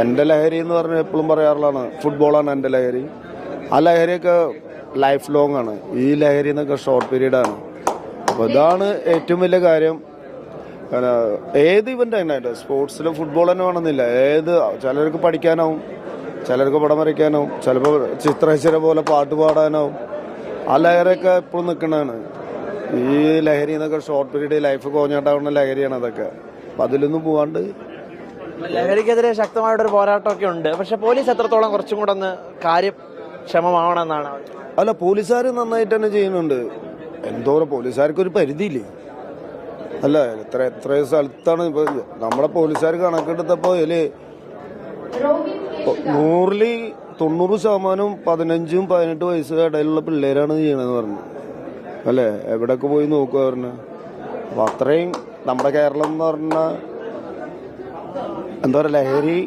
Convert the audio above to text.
എൻ്റെ ലഹരി എന്ന് പറഞ്ഞാൽ എപ്പോഴും പറയാറുള്ളതാണ്, ഫുട്ബോളാണ് എൻ്റെ ലഹരി. ആ ലഹരിയൊക്കെ ലൈഫ് ലോങ് ആണ്. ഈ ലഹരി എന്നൊക്കെ ഷോർട്ട് പീരീഡാണ്. അപ്പോൾ ഇതാണ് ഏറ്റവും വലിയ കാര്യം. ഏത് ഇവൻ്റ് തന്നെ സ്പോർട്സിൽ ഫുട്ബോൾ തന്നെ വേണമെന്നില്ല. ചിലർക്ക് പഠിക്കാനാവും, ചിലർക്ക് പടം വരയ്ക്കാനാവും, ചിലപ്പോൾ ചിത്രരചന പോലെ പാട്ട് പാടാനാവും. ആ ലഹരിയൊക്കെ എപ്പോഴും നിൽക്കുന്നതാണ്. ഈ ലഹരി എന്നൊക്കെ ഷോർട്ട് പീരീഡ് ലൈഫ് കോഞ്ഞാട്ടാവുന്ന ലഹരിയാണ് അതൊക്കെ. അപ്പം അതിലൊന്നും പോവാണ്ട് ലഹരിക്കെതിരെ ശക്തമായിട്ടൊരു പോരാട്ടമൊക്കെ ഉണ്ട്. പക്ഷെ പോലീസ് എത്രത്തോളം കുറച്ചും കൂടെ ഒന്ന് കാര്യക്ഷമമാവണമെന്നാണ്. അല്ല, പോലീസുകാർ നന്നായിട്ട് തന്നെ ചെയ്യുന്നുണ്ട്. എന്തോരം പോലീസുകാർക്കൊരു പരിധിയില്ലേ? അല്ല, എത്ര സ്ഥലത്താണ് ഇപ്പോൾ നമ്മുടെ പോലീസുകാർ കണക്കെടുത്തപ്പോൾ ഇതിൽ 100% 15-18 വയസ്സ് ഇടയിലുള്ള പിള്ളേരാണ് ചെയ്യണമെന്ന് പറഞ്ഞു. അല്ലേ, എവിടെയൊക്കെ പോയി നോക്കുക പറഞ്ഞു. അപ്പം അത്രയും നമ്മുടെ കേരളം എന്ന് പറഞ്ഞാൽ എന്താ പറയുക, ലഹരി